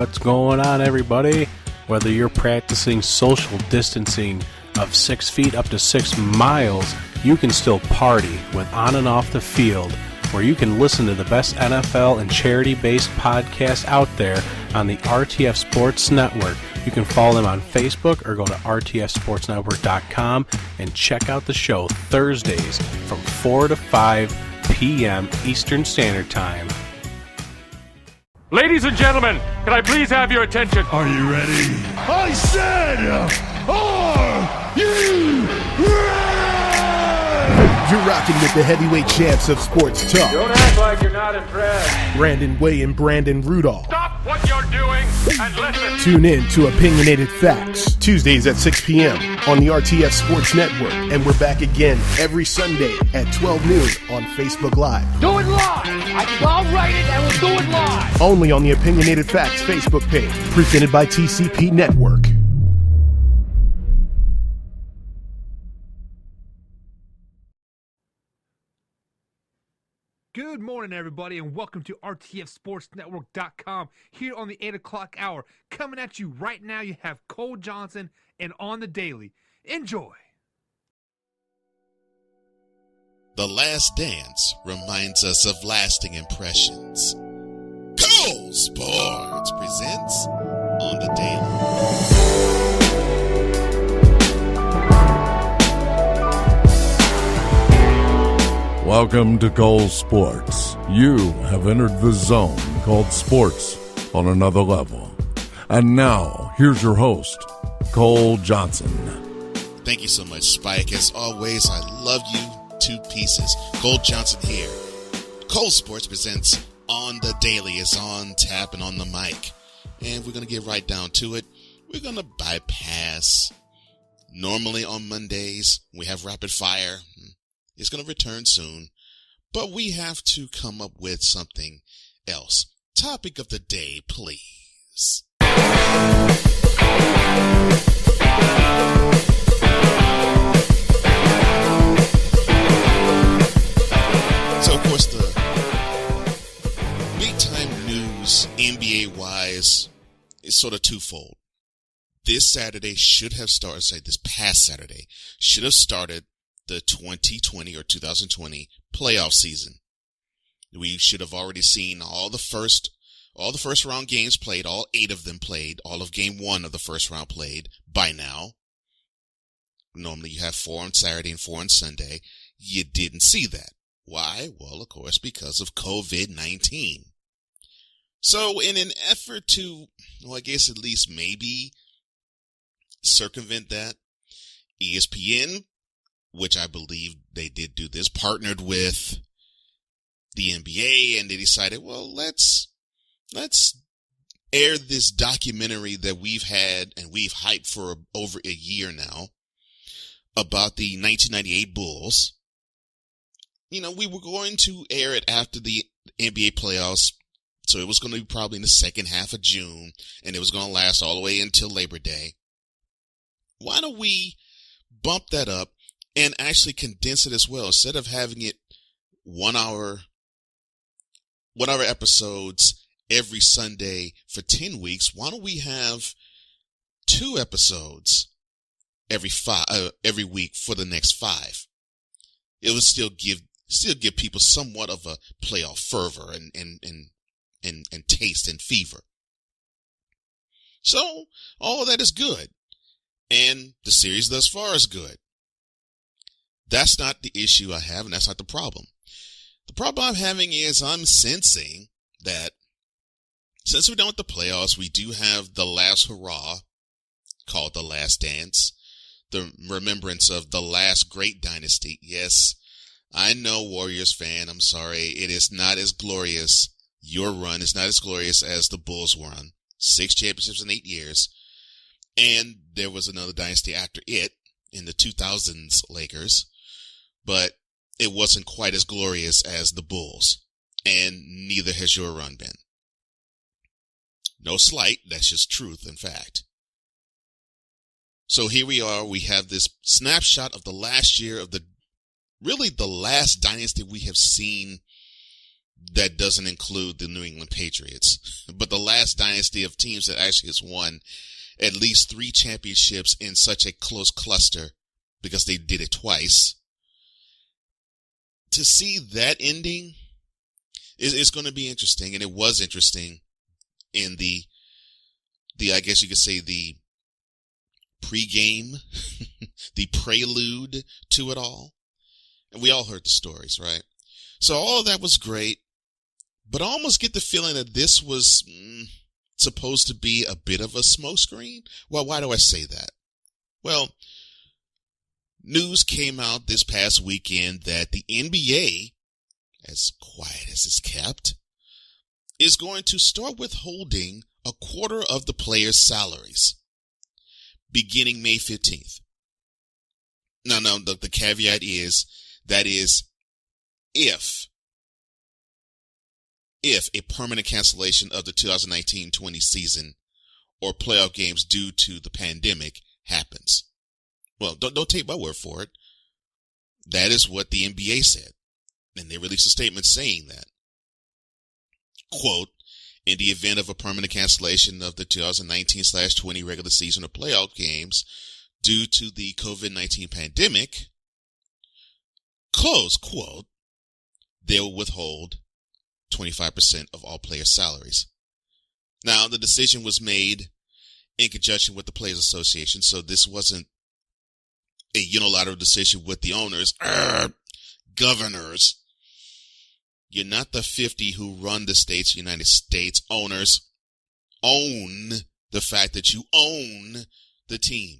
What's going on, everybody? Whether you're practicing social distancing of 6 feet up to 6 miles, you can still party with On and Off the Field, where you can listen to the best NFL and charity-based podcasts out there on the RTF Sports Network. You can follow them on Facebook or go to rtfsportsnetwork.com and check out the show Thursdays from 4 to 5 p.m. Eastern Standard Time. Ladies and gentlemen, can I please have your attention? Are you ready? I said, are you ready? You're rocking with the heavyweight champs of sports talk. Don't act like you're not impressed. Brandon Way and Brandon Rudolph. Stop what you're doing and listen. Tune in to Opinionated Facts, Tuesdays at 6 p.m. on the RTF Sports Network. And we're back again every Sunday at 12 noon on Facebook Live. Do it live! I'll write it and we'll do it live! Only on the Opinionated Facts Facebook page, presented by TCP Network. Good morning, everybody, and welcome to RTFSportsNetwork.com here on the 8 o'clock hour. Coming at you right now, you have Cole Johnson and On the Daily. Enjoy. The Last Dance reminds us of lasting impressions. Cole Sports presents On the Daily. Welcome to Cole Sports. You have entered the zone called sports on another level. And now, here's your host, Cole Johnson. Thank you so much, Spike. As always, I love you to pieces. Cole Johnson here. Cole Sports presents On the Daily is on tap and on the mic. And we're going to get right down to it. We're going to bypass. Normally on Mondays, we have rapid fire. It's going to return soon, but we have to come up with something else. Topic of the day, please. So, of course, the big-time news, NBA-wise, is sort of twofold. This Saturday should have started, this past Saturday, should have started the 2020 or 2020 playoff season. We should have already seen all the first round games played, all 8 of them played, all of game 1 of the first round played by now. Normally you have 4 on Saturday and 4 on Sunday. You didn't see that. Why? Well, of course, because of COVID-19. So in an effort to, well, I guess at least maybe circumvent that, ESPN, which I believe they did do this, partnered with the NBA, and they decided, well, let's air this documentary that we've had and we've hyped for over a year now about the 1998 Bulls. You know, we were going to air it after the NBA playoffs, so it was going to be probably in the second half of June, and it was going to last all the way until Labor Day. Why don't we bump that up and actually condense it as well? Instead of having it 1 hour episodes every Sunday for 10 weeks, why don't we have 2 episodes every week for the next 5? It would still give people somewhat of a playoff fervor and taste and fever. So all of that is good. And the series thus far is good. That's not the issue I have, and that's not the problem. The problem I'm having is I'm sensing that since we're done with the playoffs, we do have the last hurrah called The Last Dance, the remembrance of the last great dynasty. Yes, I know, Warriors fan, I'm sorry. It is not as glorious. Your run is not as glorious as the Bulls' run. 6 championships in 8 years. And there was another dynasty after it in the 2000s Lakers. But it wasn't quite as glorious as the Bulls, and neither has your run been. No slight, that's just truth and fact. So here we are, we have this snapshot of the last year of the last dynasty we have seen that doesn't include the New England Patriots. But the last dynasty of teams that actually has won at least 3 championships in such a close cluster, because they did it twice. To see that ending is going to be interesting, and it was interesting in the I guess you could say the pregame, the prelude to it all. And we all heard the stories, right? So all of that was great, but I almost get the feeling that this was supposed to be a bit of a smokescreen. Well, why do I say that? Well, news came out this past weekend that the NBA, as quiet as it's kept, is going to start withholding a quarter of the players' salaries beginning May 15th. Now, the caveat is, that is, if a permanent cancellation of the 2019-20 season or playoff games due to the pandemic happens. Well, don't take my word for it. That is what the NBA said. And they released a statement saying that. Quote, in the event of a permanent cancellation of the 2019/20 regular season or playoff games due to the COVID-19 pandemic, close quote, they will withhold 25% of all players' salaries. Now, the decision was made in conjunction with the Players Association, so this wasn't a unilateral decision with the owners. Governors. You're not the 50 who run the states, United States. Owners own the fact that you own the team.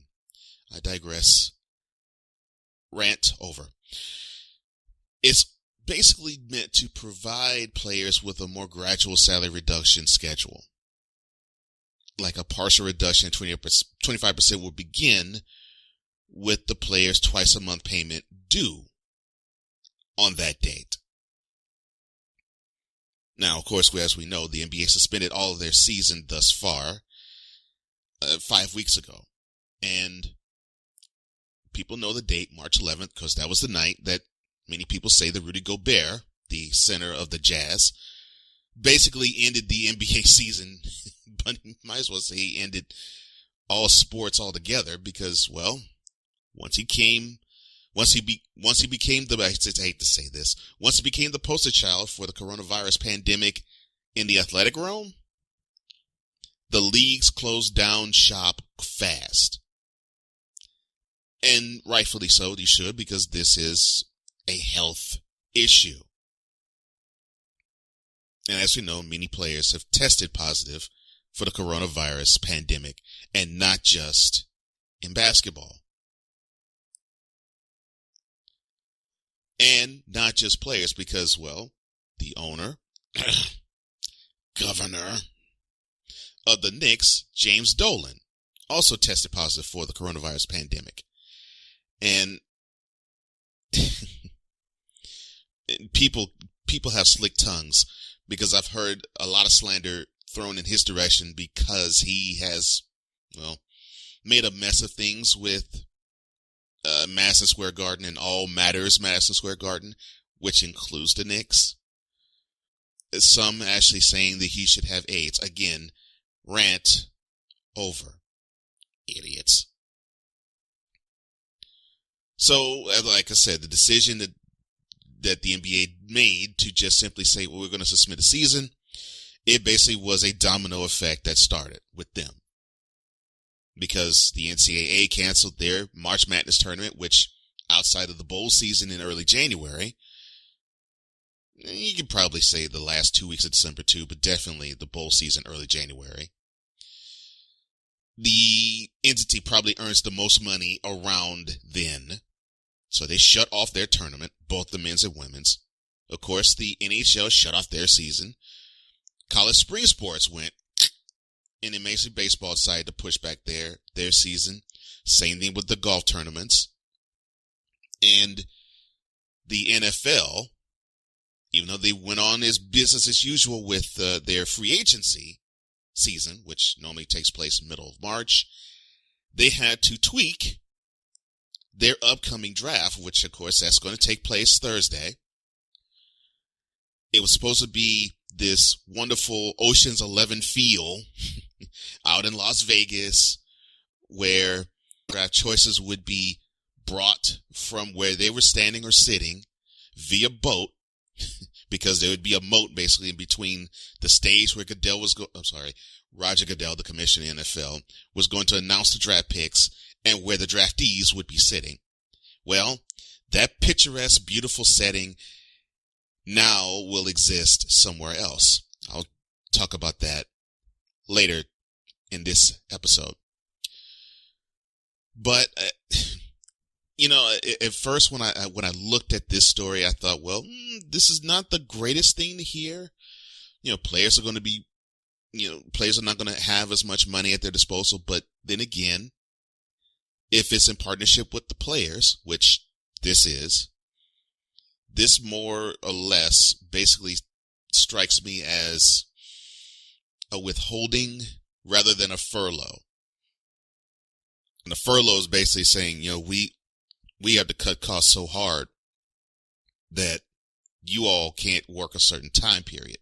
I digress. Rant over. It's basically meant to provide players with a more gradual salary reduction schedule. Like a partial reduction, 25% will begin with the players' twice a month payment due on that date. Now, of course, as we know, the NBA suspended all of their season thus far 5 weeks ago. And people know the date, March 11th, because that was the night that many people say that Rudy Gobert, the center of the Jazz, basically ended the NBA season. But you might as well say he ended all sports altogether because, well, once he became the, I hate to say this, once he became the poster child for the coronavirus pandemic in the athletic realm, the leagues closed down shop fast. And rightfully so, they should, because this is a health issue. And as we know, many players have tested positive for the coronavirus pandemic, and not just in basketball. And not just players, because, well, the owner, governor of the Knicks, James Dolan, also tested positive for the coronavirus pandemic. And people have slick tongues, because I've heard a lot of slander thrown in his direction because he has, well, made a mess of things with Madison Square Garden and all matters Madison Square Garden, which includes the Knicks. Some actually saying that he should have AIDS. Again, rant over. Idiots. So, like I said, the decision that the NBA made to just simply say, well, we're going to suspend the season, it basically was a domino effect that started with them. Because the NCAA canceled their March Madness tournament, which outside of the bowl season in early January, you could probably say the last 2 weeks of December too, but definitely the bowl season early January. The entity probably earns the most money around then. So they shut off their tournament, both the men's and women's. Of course, the NHL shut off their season. College spring sports went, and the Major League Baseball decided to push back their season. Same thing with the golf tournaments. And the NFL, even though they went on as business as usual with their free agency season, which normally takes place in the middle of March, they had to tweak their upcoming draft, which, of course, that's going to take place Thursday. It was supposed to be this wonderful Ocean's 11 feel out in Las Vegas, where draft choices would be brought from where they were standing or sitting via boat, because there would be a moat basically in between the stage where Roger Goodell, the commissioner of the NFL, was going to announce the draft picks and where the draftees would be sitting. Well, that picturesque, beautiful setting now will exist somewhere else. I'll talk about that later in this episode. But, at first when I looked at this story, I thought, well, this is not the greatest thing to hear. Players are not going to have as much money at their disposal. But then again, if it's in partnership with the players, which this more or less basically strikes me as a withholding rather than a furlough. And a furlough is basically saying, we have to cut costs so hard that you all can't work a certain time period.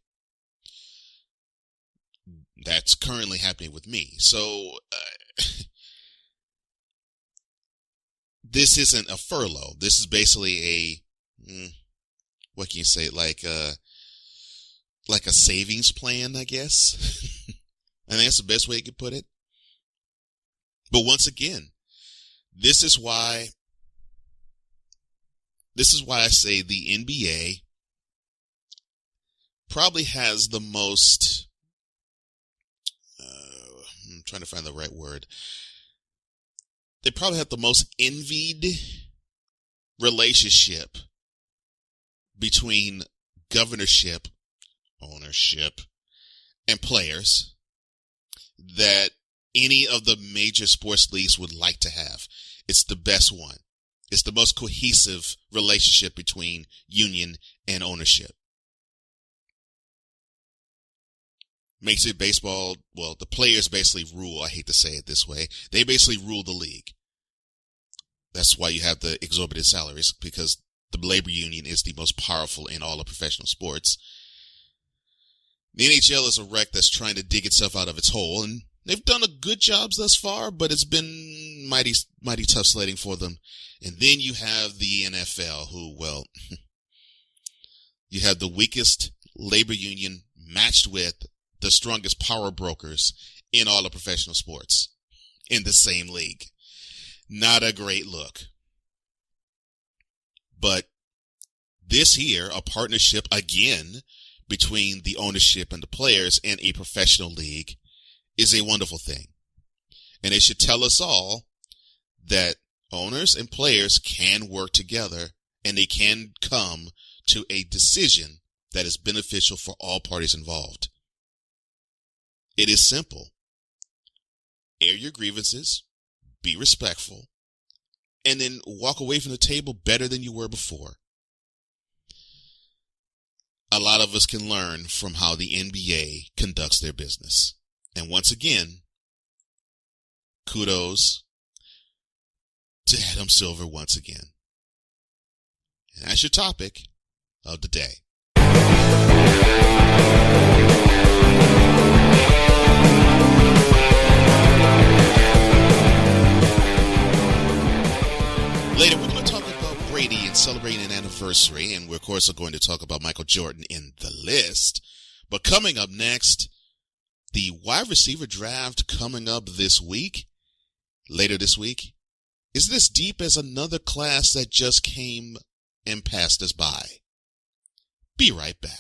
That's currently happening with me. So, this isn't a furlough. This is basically what can you say? Like a savings plan, I guess. I think that's the best way you could put it. But once again, this is why I say the NBA probably has the most, I'm trying to find the right word. They probably have the most envied relationship between governorship, ownership, and players that any of the major sports leagues would like to have. It's the best one. It's the most cohesive relationship between union and ownership. Makes it baseball, well, the players basically rule. I hate to say it this way. They basically rule the league. That's why you have the exorbitant salaries, because the labor union is the most powerful in all of professional sports. The NHL is a wreck that's trying to dig itself out of its hole, and they've done a good job thus far, but it's been mighty tough sledding for them. And then you have the NFL, who, well, you have the weakest labor union matched with the strongest power brokers in all of professional sports in the same league. Not a great look. But this here, a partnership again between the ownership and the players in a professional league, is a wonderful thing. And it should tell us all that owners and players can work together and they can come to a decision that is beneficial for all parties involved. It is simple. Air your grievances, be respectful, and then walk away from the table better than you were before. A lot of us can learn from how the NBA conducts their business. And once again, kudos to Adam Silver once again. And that's your topic of the day. Later, we're going to talk about Brady and celebrating an anniversary. And we're, of course, going to talk about Michael Jordan in the list. But coming up next, the wide receiver draft coming up this week, later this week, is this deep as another class that just came and passed us by. Be right back.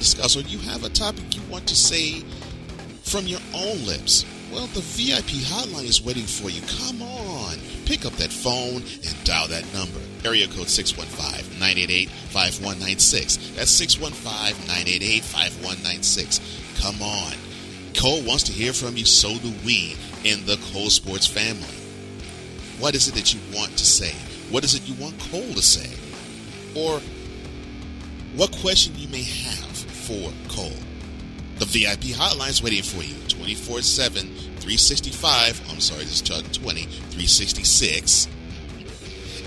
discuss, or you have a topic you want to say from your own lips, well, the VIP hotline is waiting for you. Come on. Pick up that phone and dial that number. Area code 615-988-5196. That's 615-988-5196. Come on. Cole wants to hear from you, so do we in the Cole Sports family. What is it that you want to say? What is it you want Cole to say? Or what question you may have for Cole? The VIP hotline is waiting for you 24/7, 365. I'm sorry, this is 366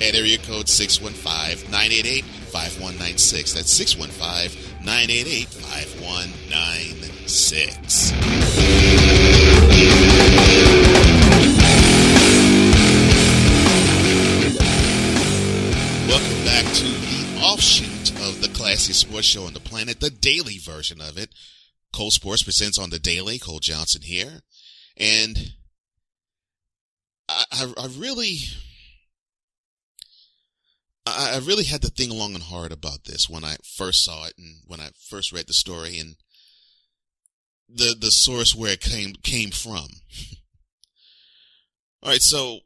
at area code 615-988-5196. That's 615-988-5196. Welcome back to the offshoot of the classiest sports show on the planet, the daily version of it. Cole Sports presents on the daily. Cole Johnson here. And I really had to think long and hard about this when I first saw it and when I first read the story and the source where it came from. All right, so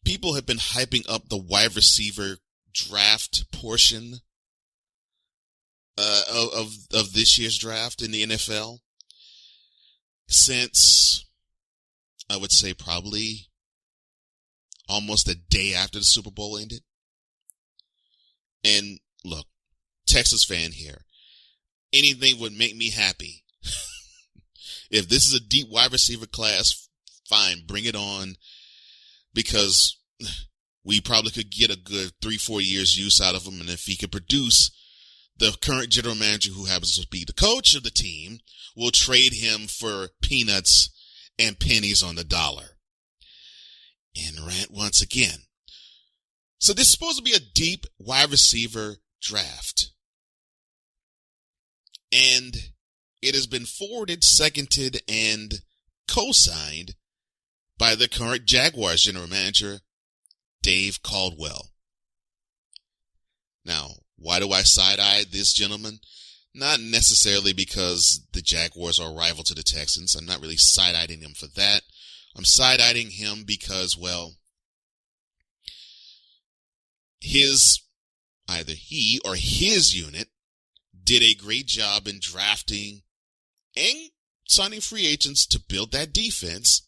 people have been hyping up the wide receiver draft portion of this year's draft in the NFL since, I would say, probably almost a day after the Super Bowl ended. And look, Texas fan here, anything would make me happy. If this is a deep wide receiver class, fine, bring it on, because we probably could get a good 3-4 years use out of him. And if he could produce, the current general manager, who happens to be the coach of the team, will trade him for peanuts and pennies on the dollar. And rant once again. So this is supposed to be a deep wide receiver draft. And it has been forwarded, seconded, and co-signed by the current Jaguars general manager, Dave Caldwell. Now, why do I side-eye this gentleman? Not necessarily because the Jaguars are a rival to the Texans. I'm not really side-eyeing him for that. I'm side-eyeing him because, well, either he or his unit did a great job in drafting and signing free agents to build that defense.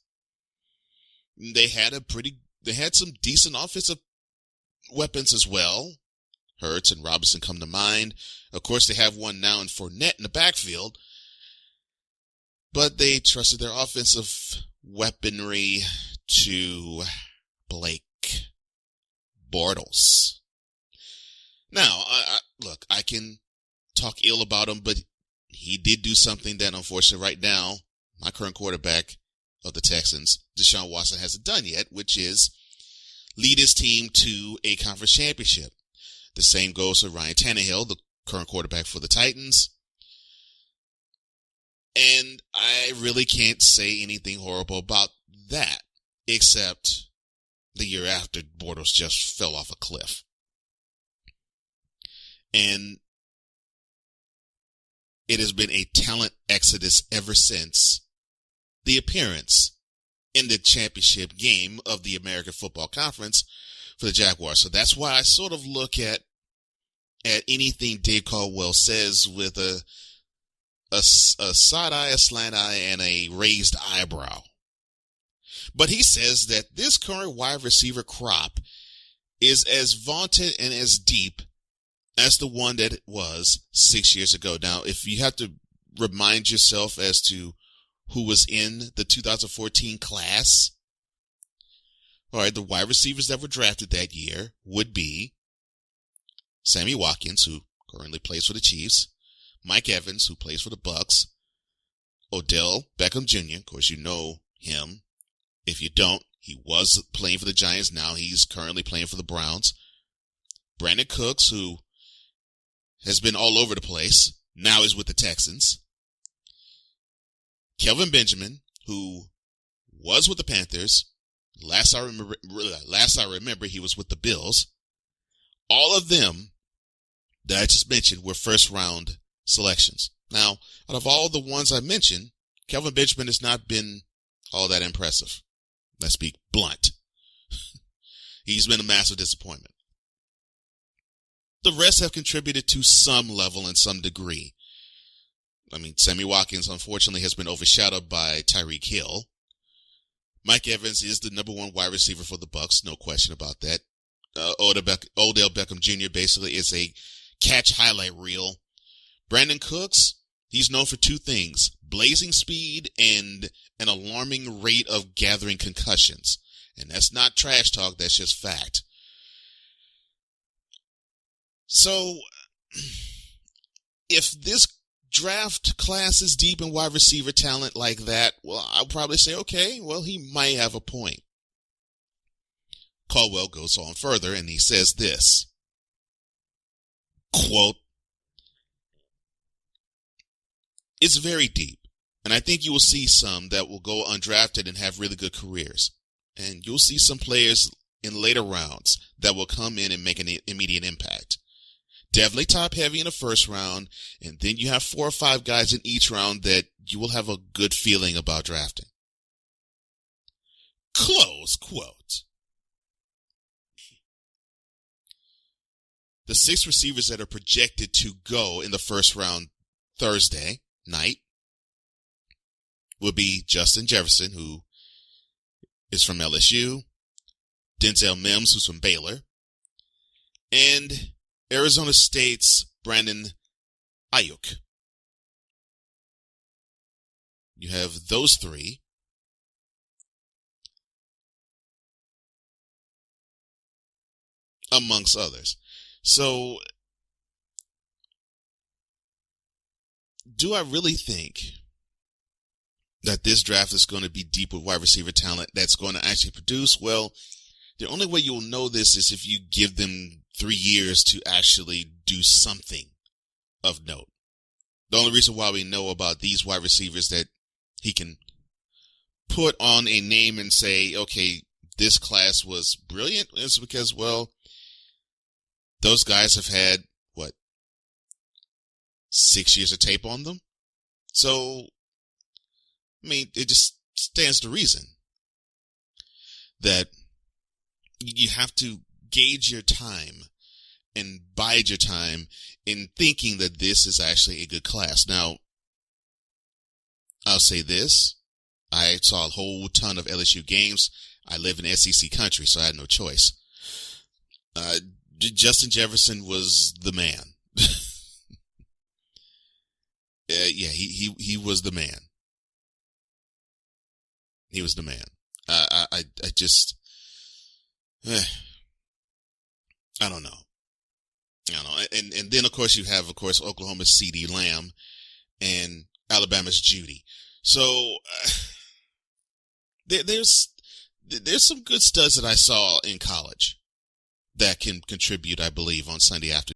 They had some decent offensive weapons as well. Hurts and Robinson come to mind. Of course, they have one now in Fournette in the backfield. But they trusted their offensive weaponry to Blake Bortles. Now, look, I can talk ill about him, but he did do something that, unfortunately, right now, my current quarterback of the Texans, Deshaun Watson, hasn't done yet, which is lead his team to a conference championship. The same goes for Ryan Tannehill, the current quarterback for the Titans. And I really can't say anything horrible about that, except the year after, Bortles just fell off a cliff. And it has been a talent exodus ever since the appearance in the championship game of the American Football Conference for the Jaguars. So that's why I sort of look at anything Dave Caldwell says with a side eye, a slant eye, and a raised eyebrow. But he says that this current wide receiver crop is as vaunted and as deep as the one that it was 6 years ago. Now, if you have to remind yourself as to who was in the 2014 class, all right, the wide receivers that were drafted that year would be Sammy Watkins, who currently plays for the Chiefs, Mike Evans, who plays for the Bucks, Odell Beckham Jr., of course you know him. If you don't, he was playing for the Giants. Now he's currently playing for the Browns. Brandon Cooks, who has been all over the place, now is with the Texans. Kelvin Benjamin, who was with the Panthers. Last I remember, he was with the Bills. All of them that I just mentioned were first-round selections. Now, out of all the ones I mentioned, Kelvin Benjamin has not been all that impressive. Let's be blunt. He's been a massive disappointment. The rest have contributed to some level and some degree. I mean, Sammy Watkins, unfortunately, has been overshadowed by Tyreek Hill. Mike Evans is the number one wide receiver for the Bucs, no question about that. Odell Beckham Jr. basically is a catch highlight reel. Brandon Cooks, he's known for two things: blazing speed and an alarming rate of gathering concussions. And that's not trash talk, that's just fact. So, if this draft class is deep in wide receiver talent like that, well, I'll probably say, okay, well, he might have a point. Caldwell goes on further and he says this, quote, "It's very deep, and I think you will see some that will go undrafted and have really good careers. And you'll see some players in later rounds that will come in and make an immediate impact. Definitely top heavy in the first round, and then you have 4 or 5 guys in each round that you will have a good feeling about drafting." Close quote. The 6 receivers that are projected to go in the first round Thursday night will be Justin Jefferson, who is from LSU, Denzel Mims, who's from Baylor, and Arizona State's Brandon Ayuk. You have those 3. Amongst others. So, do I really think that this draft is going to be deep with wide receiver talent that's going to actually produce? Well, the only way you'll know this is if you give them 3 years to actually do something of note. The only reason why we know about these wide receivers that he can put on a name and say, okay, this class was brilliant, is because, well, those guys have had, 6 years of tape on them? So, I mean, it just stands to reason that you have to gauge your time and bide your time in thinking that this is actually a good class. Now, I'll say this. I saw a whole ton of LSU games. I live in SEC country, so I had no choice. Justin Jefferson was the man. He was the man. He was the man. I just, I don't know. And then of course you have, Oklahoma's CeeDee Lamb and Alabama's Judy. So, there's some good studs that I saw in college that can contribute, I believe, on Sunday afternoon.